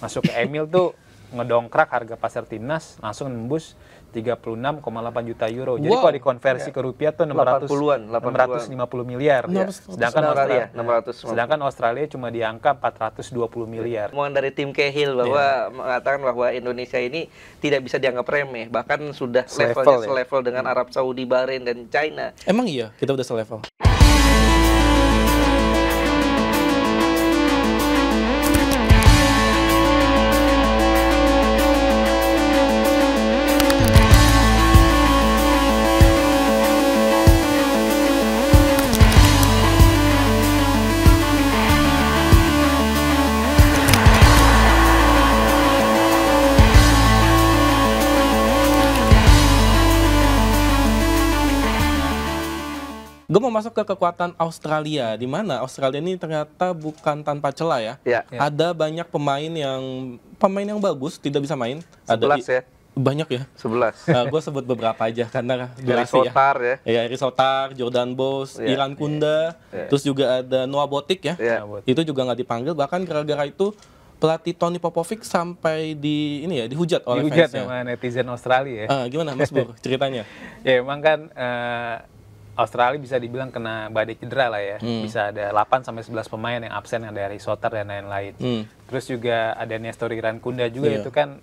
Masuk ke Emil tuh ngedongkrak harga pasar timnas langsung nembus 36,8 juta euro. Jadi kalau dikonversi ke rupiah tuh 650 miliar. Sedangkan Australia cuma di angka 420 miliar. Omongan dari tim Cahill bahwa mengatakan bahwa Indonesia ini tidak bisa dianggap remeh, bahkan sudah levelnya selevel dengan Arab Saudi, Bahrain dan China. Emang iya kita udah selevel. Gue mau masuk ke kekuatan Australia, di mana Australia ini ternyata bukan tanpa celah ya. Ada banyak pemain yang bagus tidak bisa main. 11 ya. Banyak ya. 11. Gue sebut beberapa aja karena durasi Sotar ya. Eric Sotar, Jordan Bos, Iran Kunda, terus juga ada Noah Botic ya. Itu juga nggak dipanggil, bahkan gara-gara itu pelatih Tony Popovic sampai dihujat oleh fansnya. Sama netizen Australia ya. Gimana Mas Bur ceritanya? Ya emang kan Australia bisa dibilang kena badai cedera lah ya. Bisa ada 8-11 pemain yang absen, ada Eric Sotar dan lain-lain. Terus juga ada Nestor Iran Kunda juga itu kan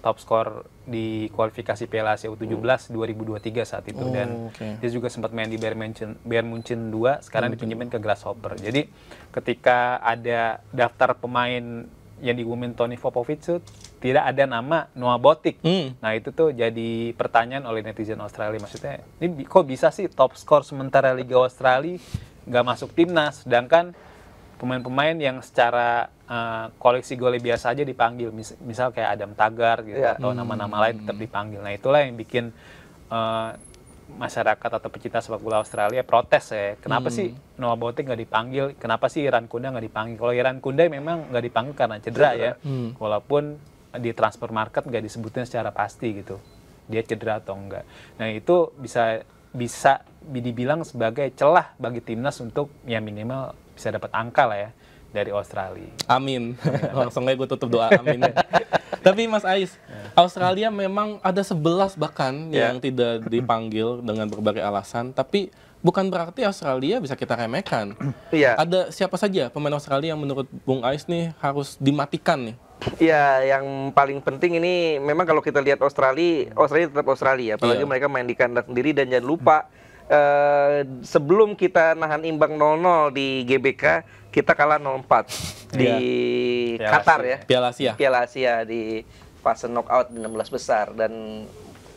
top skor di kualifikasi Piala Asia U17 2023 saat itu dan dia juga sempat main di Bayern Munchen 2, sekarang dipinjemin ke Grasshopper. Jadi ketika ada daftar pemain yang diumumin Tony Popovic itu tidak ada nama Noah Botic. Nah itu tuh jadi pertanyaan oleh netizen Australia, maksudnya ini kok bisa sih top skor sementara Liga Australia nggak masuk timnas, sedangkan pemain-pemain yang secara koleksi gol biasa aja dipanggil, misal kayak Adam Tagar gitu atau nama-nama lain tetap dipanggil. Nah itulah yang bikin masyarakat atau pecinta sepak bola Australia protes ya. Kenapa sih Noah Botic nggak dipanggil? Kenapa sih Iran Kunda nggak dipanggil? Kalau Iran Kunda memang nggak dipanggil karena cedera ya. Walaupun di transfer market nggak disebutin secara pasti gitu. Dia cedera atau enggak. Nah itu bisa dibilang sebagai celah bagi timnas untuk ya minimal bisa dapat angka lah ya dari Australia. Amin. Langsung aja gue tutup doa amin ya. Tapi Mas Ais, Australia memang ada 11 bahkan yang tidak dipanggil dengan berbagai alasan, tapi bukan berarti Australia bisa kita remehkan. Ada siapa saja pemain Australia yang menurut Bung Ais nih harus dimatikan nih? Iya, yang paling penting ini memang kalau kita lihat Australia tetap Australia, apalagi mereka main di kandang sendiri, dan jangan lupa sebelum kita nahan imbang 0-0 di GBK, kita kalah 0-4 di Qatar ya. Piala Asia di fase knockout di 16 besar, dan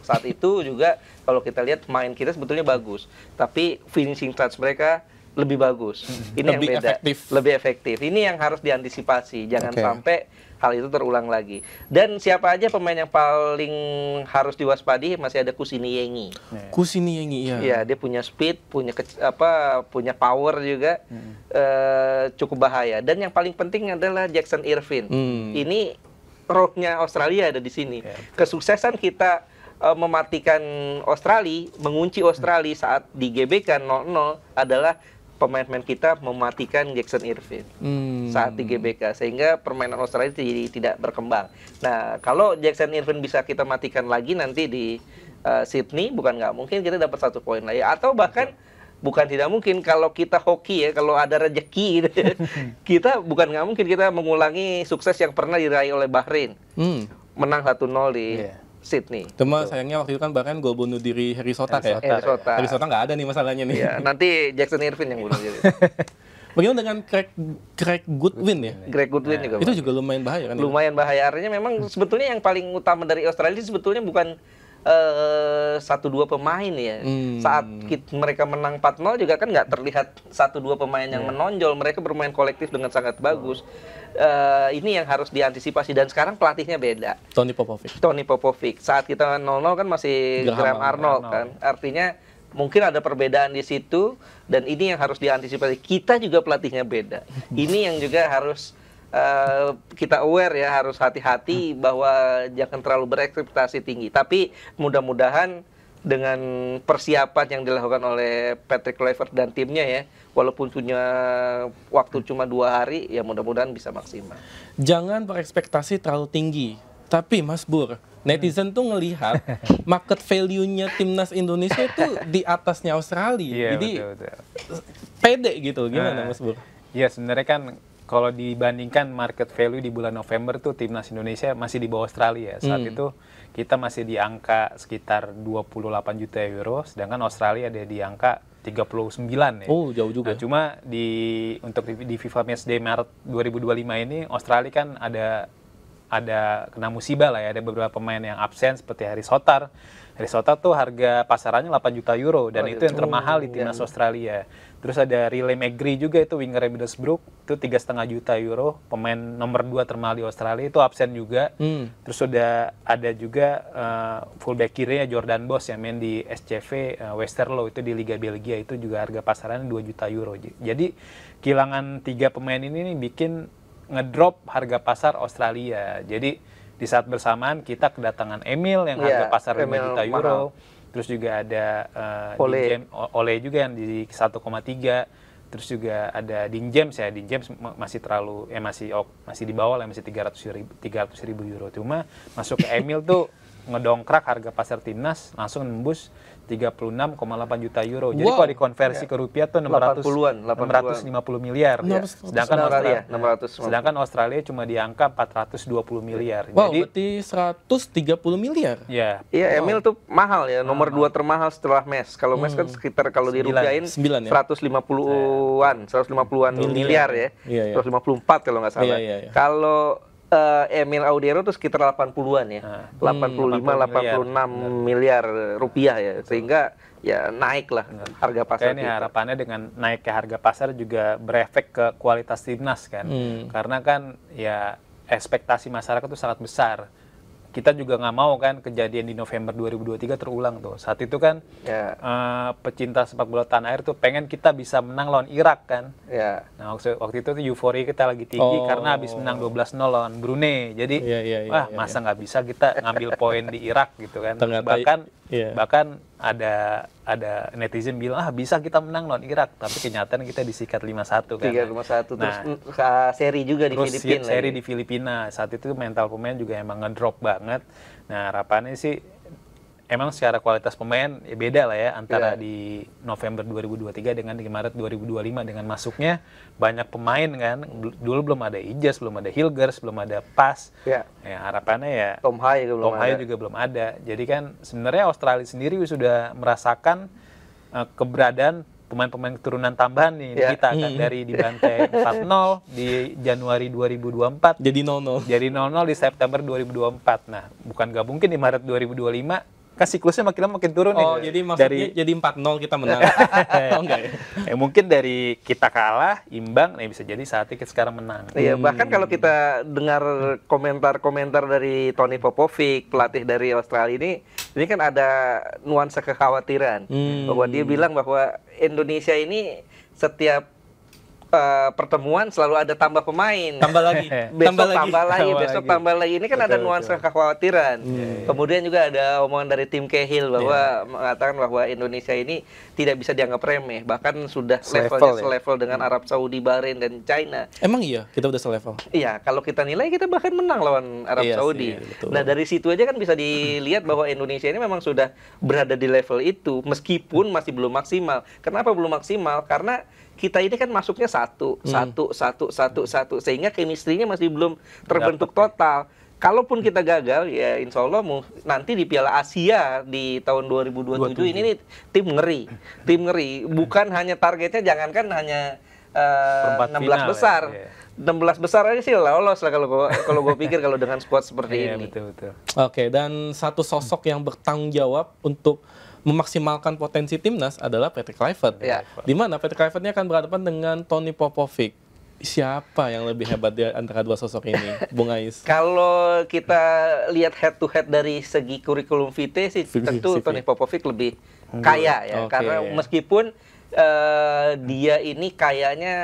saat itu juga kalau kita lihat main kita sebetulnya bagus, tapi finishing touch mereka lebih bagus. Ini lebih yang beda, lebih efektif. Ini yang harus diantisipasi, jangan sampai hal itu terulang lagi. Dan siapa aja pemain yang paling harus diwaspadi, masih ada Kusini Yengi. Kusini Yengi ya. Dia punya speed, punya power juga, cukup bahaya. Dan yang paling penting adalah Jackson Irvine. Ini rohnya Australia ada di sini. Kesuksesan kita mematikan Australia, mengunci Australia saat di GBK 0-0 adalah pemain-pemain kita mematikan Jackson Irvine saat di GBK, sehingga permainan Australia jadi tidak berkembang. Nah, kalau Jackson Irvine bisa kita matikan lagi nanti di Sydney, bukan nggak mungkin kita dapat 1 poin lagi, atau bahkan bukan tidak mungkin kalau kita hoki ya, kalau ada rezeki gitu ya, kita bukan nggak mungkin kita mengulangi sukses yang pernah diraih oleh Bahrain, menang 1-0 di Sydney. Cuma sayangnya waktu itu kan bahkan gol bunuh diri Harry Sotar ya. Harry Sotar nggak ada nih masalahnya nih. Nanti Jackson Irvine yang bunuh diri. Bagaimana dengan Craig Goodwin ya? Craig Goodwin juga. Itu juga lumayan bahaya kan? Lumayan bahaya. Artinya memang sebetulnya yang paling utama dari Australia sebetulnya bukan 1-2 pemain ya. Saat mereka menang 4-0 juga kan nggak terlihat 1-2 pemain yang menonjol. Mereka bermain kolektif dengan sangat bagus. Ini yang harus diantisipasi, dan sekarang pelatihnya beda. Tony Popovic. Saat kita 0-0 kan masih Graham Arnold kan. Artinya mungkin ada perbedaan di situ, dan ini yang harus diantisipasi. Kita juga pelatihnya beda. Ini yang juga harus kita aware ya, harus hati-hati bahwa jangan terlalu berekspektasi tinggi. Tapi mudah-mudahan dengan persiapan yang dilakukan oleh Patrick Kluivert dan timnya ya, walaupun punya waktu cuma 2 hari, ya mudah-mudahan bisa maksimal. Jangan berekspektasi terlalu tinggi. Tapi Mas Bur, netizen tuh ngelihat market value-nya timnas Indonesia itu di atasnya Australia. Jadi betul. Pede gitu. Gimana Mas Bur? Ya sebenarnya kan kalau dibandingkan market value di bulan November tuh timnas Indonesia masih di bawah Australia. Saat itu kita masih di angka sekitar 28 juta euro, sedangkan Australia ada di angka 39 ya. Oh, jauh juga. Nah, cuma untuk di FIFA Matchday Maret 2025 ini Australia kan ada kena musibah lah ya, ada beberapa pemain yang absen seperti Harry Souttar. Harry Souttar tuh harga pasarannya 8 juta euro dan itu yang termahal di timnas Australia. Terus ada Riley McGree juga, itu winger Middlesbrough, itu 3,5 juta euro, pemain nomor 2 termahal di Australia, itu absen juga. Terus ada juga fullback kirinya Jordan Boss yang main di SCV Westerlo, itu di Liga Belgia, itu juga harga pasarannya 2 juta euro. Jadi kehilangan 3 pemain ini bikin ngedrop harga pasar Australia. Jadi di saat bersamaan kita kedatangan Emil yang harga pasar 5 juta euro. Terus juga ada Ole juga yang di 1,3. Terus juga ada Dean James ya. Dean James masih masih di bawah lah, masih 300 ribu euro. Cuma masuk ke Emil tuh ngedongkrak harga pasar timnas langsung nembus 36,8 juta euro. Jadi kalau dikonversi ke rupiah tuh 650 miliar. Ya. Sedangkan Australia cuma di angka 420 miliar. Wow, jadi, berarti 130 miliar. Ya. Iya, Emil tuh mahal ya, nomor 2 termahal setelah Mes. Kalau Mes kan sekitar kalau dirupiahin 150-an miliar ya. 154 kalau nggak salah. Kalau Emil Audero tuh sekitar 80-an ya. 85-86 miliar rupiah ya. Sehingga ya naik lah harga pasar. Ini harapannya dengan naiknya harga pasar juga berefek ke kualitas timnas kan. Karena kan ya ekspektasi masyarakat itu sangat besar. Kita juga nggak mau kan kejadian di November 2023 terulang tuh. Saat itu kan pecinta sepak bola tanah air tuh pengen kita bisa menang lawan Irak kan. Nah waktu itu tuh euforia kita lagi tinggi karena habis menang 12-0 lawan Brunei. Jadi masa nggak bisa kita ngambil poin di Irak gitu kan. Bahkan ada netizen bilang bisa kita menang lawan Irak, tapi kenyataan kita disikat 5-1 kan. 3-5-1 terus seri juga di Filipina. Seri di Filipina. Saat itu mental pemain juga emang ngedrop banget. Nah, harapannya sih emang secara kualitas pemain ya beda lah ya antara di November 2023 dengan di Maret 2025 dengan masuknya banyak pemain kan. Dulu belum ada Ijaz, belum ada Hilgers, belum ada Pas. Ya harapannya ya Tom Haye juga belum ada. Jadi kan sebenarnya Australia sendiri sudah merasakan keberadaan pemain-pemain keturunan tambahan nih kita kan dari dibantai 4-0 di Januari 2024 jadi 0-0 di September 2024. Nah, bukan gak mungkin di Maret 2025 kan siklusnya makin lama makin turun nih. Jadi maksudnya jadi 4-0 kita menang. Enggak ya? Mungkin dari kita kalah, imbang, bisa jadi saatnya kita sekarang menang. Iya, bahkan kalau kita dengar komentar-komentar dari Tony Popovic, pelatih dari Australia ini kan ada nuansa kekhawatiran. Bahwa dia bilang bahwa Indonesia ini setiap pertemuan selalu ada tambah pemain. Tambah lagi. Besok tambah lagi. Ini kan ada nuansa kekhawatiran. Kemudian juga ada omongan dari tim Cahill bahwa mengatakan bahwa Indonesia ini tidak bisa dianggap remeh. Bahkan sudah selevel dengan Arab Saudi, Bahrain, dan China. Emang iya? Kita udah selevel? Iya, kalau kita nilai kita bahkan menang lawan Arab Saudi. Nah, dari situ aja kan bisa dilihat bahwa Indonesia ini memang sudah berada di level itu meskipun masih belum maksimal. Kenapa belum maksimal? Karena kita ini kan masuknya satu, sehingga chemistry-nya masih belum terbentuk total. Kalaupun kita gagal, ya insya Allah nanti di Piala Asia di tahun 2027 ini nih, tim ngeri. Bukan hanya targetnya, jangankan hanya 16 besar. Ya. 16 besar aja sih lolos lah kalau gue pikir kalau dengan squad seperti ini. Betul. Oke, dan satu sosok yang bertanggung jawab untuk memaksimalkan potensi timnas adalah Patrick Kluivert. Di mana Patrick Kluivert ini akan berhadapan dengan Tony Popovic. Siapa yang lebih hebat di antara dua sosok ini, Bung Ais? Kalau kita lihat head to head dari segi kurikulum vitae sih, tentu Tony Popovic lebih kaya ya. Karena meskipun dia ini kayaknya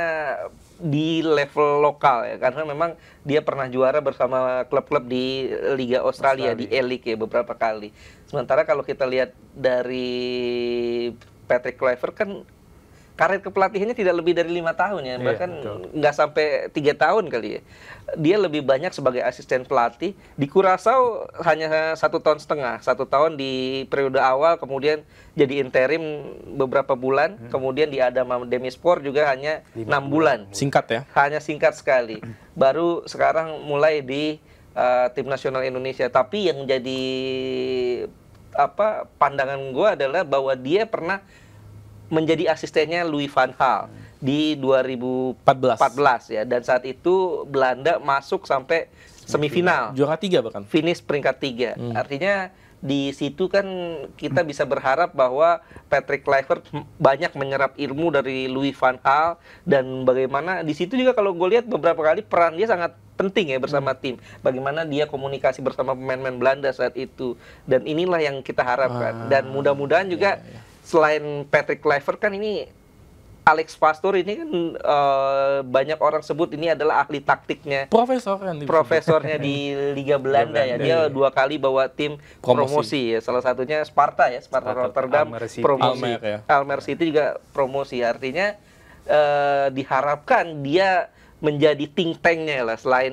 di level lokal ya, karena memang dia pernah juara bersama klub-klub di Liga Australia. Di E-League ya beberapa kali. Sementara kalau kita lihat dari Patrick Kluivert kan karir kepelatihannya tidak lebih dari 5 tahun ya, bahkan nggak sampai 3 tahun kali ya. Dia lebih banyak sebagai asisten pelatih. Di Curaçao hanya 1,5 tahun, 1 tahun di periode awal, kemudian jadi interim beberapa bulan, kemudian di Adama Demirspor juga hanya 6 bulan. Singkat ya? Hanya singkat sekali. Baru sekarang mulai di tim nasional Indonesia. Tapi yang jadi pandangan gue adalah bahwa dia pernah menjadi asistennya Louis van Gaal di 2014 ya, dan saat itu Belanda masuk sampai semifinal, juara 3 bahkan, finish peringkat 3. Artinya di situ kan kita bisa berharap bahwa Patrick Kluivert banyak menyerap ilmu dari Louis van Gaal, dan bagaimana di situ juga kalau gue lihat beberapa kali peran dia sangat penting ya bersama tim. Bagaimana dia komunikasi bersama pemain-pemain Belanda saat itu, dan inilah yang kita harapkan. Dan mudah-mudahan juga selain Patrick Kluivert kan ini Alex Pastoor ini kan banyak orang sebut ini adalah ahli taktiknya, profesornya di Liga Belanda ya. Dia 2 kali bawa tim promosi ya. Salah satunya Sparta ya, Sparta Rotterdam promosi, Almere City juga promosi. Artinya diharapkan dia menjadi think tank-nya lah selain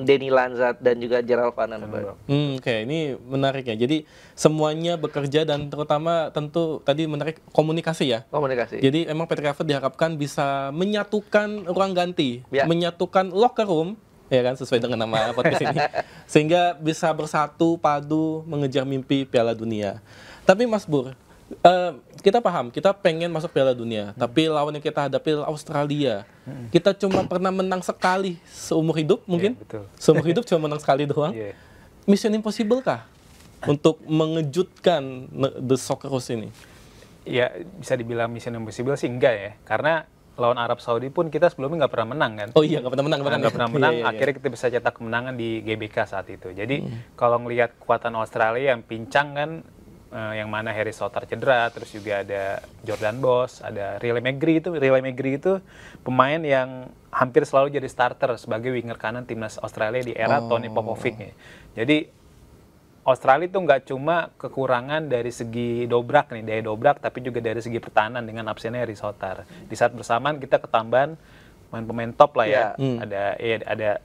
Danny Lanzat dan juga Gerald Van Aanenburg. Oke, ini menarik ya. Jadi semuanya bekerja, dan terutama tentu tadi menarik komunikasi ya. Komunikasi. Jadi emang Patrick Kluivert diharapkan bisa menyatukan ruang ganti, menyatukan locker room, ya kan, sesuai dengan nama podcast ini, sehingga bisa bersatu padu mengejar mimpi Piala Dunia. Tapi Mas Bur, kita paham, kita pengen masuk Piala Dunia, tapi lawan yang kita hadapi Australia. Kita cuma pernah menang sekali seumur hidup mungkin. Seumur hidup cuma menang sekali doang. Mission impossible kah untuk mengejutkan The Socceroos ini? Ya, bisa dibilang mission impossible sih enggak ya. Karena lawan Arab Saudi pun kita sebelumnya nggak pernah menang kan. Oh iya, nggak pernah menang. Nggak pernah menang, akhirnya kita bisa cetak kemenangan di GBK saat itu. Jadi kalau ngelihat kekuatan Australia yang pincang kan, yang mana Harry Souttar cedera, terus juga ada Jordan Boss, ada Riley Megree itu pemain yang hampir selalu jadi starter sebagai winger kanan timnas Australia di era Tony Popovic ya. Jadi Australia itu nggak cuma kekurangan dari segi dobrak nih, daya dobrak, tapi juga dari segi pertahanan dengan absennya Harry Souttar. Di saat bersamaan kita ketambahan pemain top lah ya.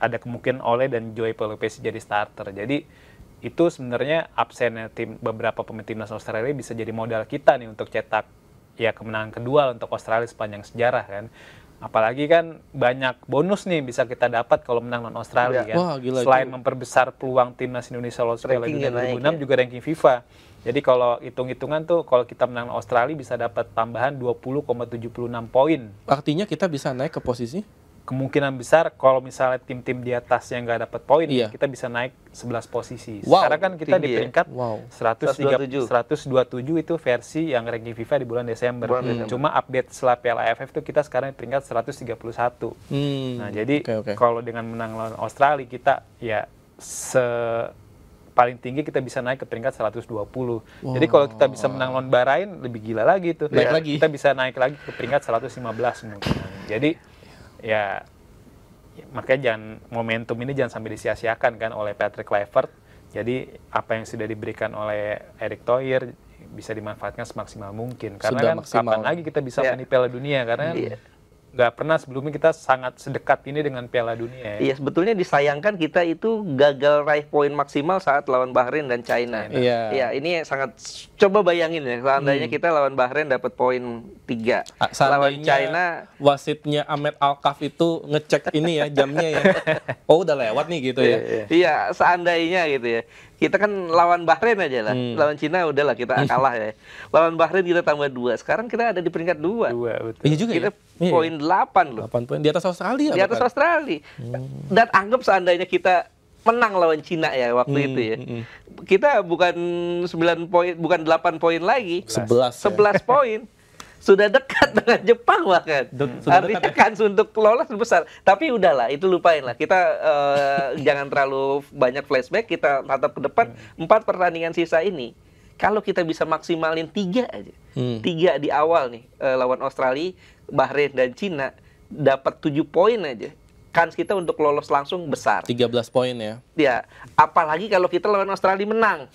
Ada kemungkinan Ole dan Joey Pelopesi jadi starter. Jadi itu sebenarnya absennya beberapa pemain timnas Australia bisa jadi modal kita nih untuk cetak ya kemenangan kedua untuk Australia sepanjang sejarah kan. Apalagi kan banyak bonus nih bisa kita dapat kalau menang lawan Australia kan. Wah, gila, selain memperbesar peluang timnas Indonesia lolos Piala Dunia 2006 juga ranking FIFA. Jadi kalau hitung-hitungan tuh kalau kita menang Australia bisa dapat tambahan 20,76 poin. Artinya kita bisa naik ke posisi? Kemungkinan besar kalau misalnya tim-tim di atas yang nggak dapat poin, kita bisa naik 11 posisi. Sekarang kan kita di peringkat 127 itu versi yang ranking FIFA di bulan Desember. Cuma update setelah Piala AFF itu kita sekarang di peringkat 131. Nah, jadi kalau dengan menang lawan Australia kita ya paling tinggi kita bisa naik ke peringkat 120. Jadi kalau kita bisa menang lawan Bahrain lebih gila lagi tuh. Kita bisa naik lagi ke peringkat 115 mungkin. Jadi ya makanya momentum ini jangan sampai disia-siakan kan oleh Patrick Kluivert. Jadi apa yang sudah diberikan oleh Erick Thohir bisa dimanfaatkan semaksimal mungkin. Karena kan kapan lagi kita bisa main di Piala Dunia, karena nggak pernah sebelumnya kita sangat sedekat ini dengan Piala Dunia. Iya, sebetulnya disayangkan kita itu gagal raih poin maksimal saat lawan Bahrain dan China. Iya, ini sangat, coba bayangin ya, seandainya kita lawan Bahrain dapat poin 3. Lawan China, wasitnya Ahmed Alkaf itu ngecek ini ya jamnya ya. Oh, udah lewat nih gitu ya. Iya, seandainya gitu ya. Kita kan lawan Bahrain aja lah. Lawan Cina udahlah kita kalah ya. Lawan Bahrain kita tambah 2. Sekarang kita ada di peringkat 2. Iya juga kita ya. Poin 8 loh. 8 poin di atas Australia. Di atas Australia. Dan anggap seandainya kita menang lawan Cina ya waktu itu ya. Kita bukan 9 poin, bukan 8 poin lagi. 11 poin. Sudah dekat dengan Jepang bahkan. Artinya kan untuk lolos besar. Tapi udahlah, itu lupain lah. Kita jangan terlalu banyak flashback. Kita tatap ke depan. 4 pertandingan sisa ini, kalau kita bisa maksimalin 3 aja. 3 di awal nih, lawan Australia, Bahrain dan Cina, dapat 7 poin aja, kans kita untuk lolos langsung besar. 13 poin ya. Ya, apalagi kalau kita lawan Australia menang.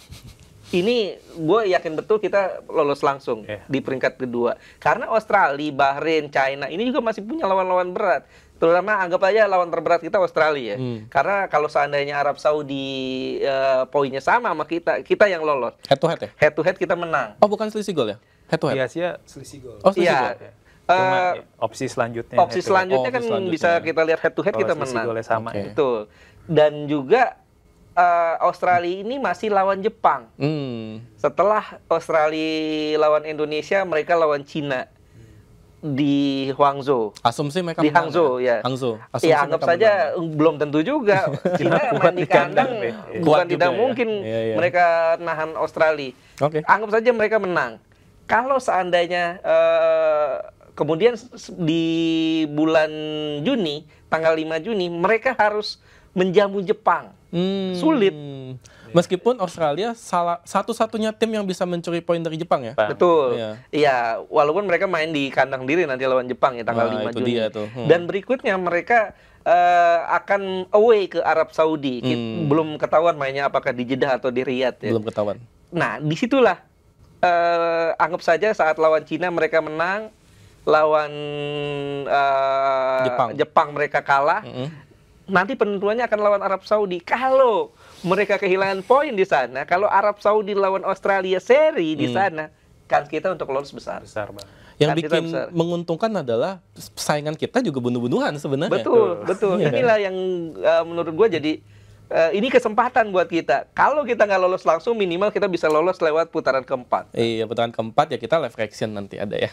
Ini gue yakin betul kita lolos langsung di peringkat kedua. Karena Australia, Bahrain, China ini juga masih punya lawan-lawan berat. Terutama anggap aja lawan terberat kita Australia ya. Karena kalau seandainya Arab Saudi poinnya sama kita yang lolos. Head to head ya? Head to head kita menang. Oh, bukan selisih gol ya? Head to head. Di Asia selisih gol. Oh, selisih gol. Cuma opsi selanjutnya. Opsi selanjutnya kan bisa kita lihat head to head kita menang. Golnya sama. Betul. Dan juga Australia ini masih lawan Jepang. Setelah Australia lawan Indonesia, mereka lawan Cina di Guangzhou. Asumsi mereka di Hangzhou ya. Hangzhou. Ya anggap saja belum tentu juga. Cina main di kandang bukan tidak mungkin mereka nahan Australia. Anggap saja mereka menang. Kalau seandainya kemudian di bulan Juni, tanggal 5 Juni, mereka harus menjamu Jepang. Sulit. Meskipun Australia satu-satunya tim yang bisa mencuri poin dari Jepang ya. Betul. Iya, walaupun mereka main di kandang diri nanti lawan Jepang ya tanggal 5 Juni. Dan berikutnya mereka akan away ke Arab Saudi. Belum ketahuan mainnya apakah di Jeddah atau di Riyadh ya. Belum ketahuan. Nah, disitulah anggap saja saat lawan Cina mereka menang, lawan Jepang mereka kalah. Nanti penentuannya akan lawan Arab Saudi. Kalau mereka kehilangan poin di sana, kalau Arab Saudi lawan Australia seri di sana, kan kita untuk lolos besar. Yang bikin menguntungkan adalah saingan kita juga bunuh-bunuhan sebenarnya. Betul. Inilah yang menurut gue jadi ini kesempatan buat kita. Kalau kita nggak lolos langsung, minimal kita bisa lolos lewat putaran keempat. Iya, putaran keempat ya kita live reaction nanti ada ya.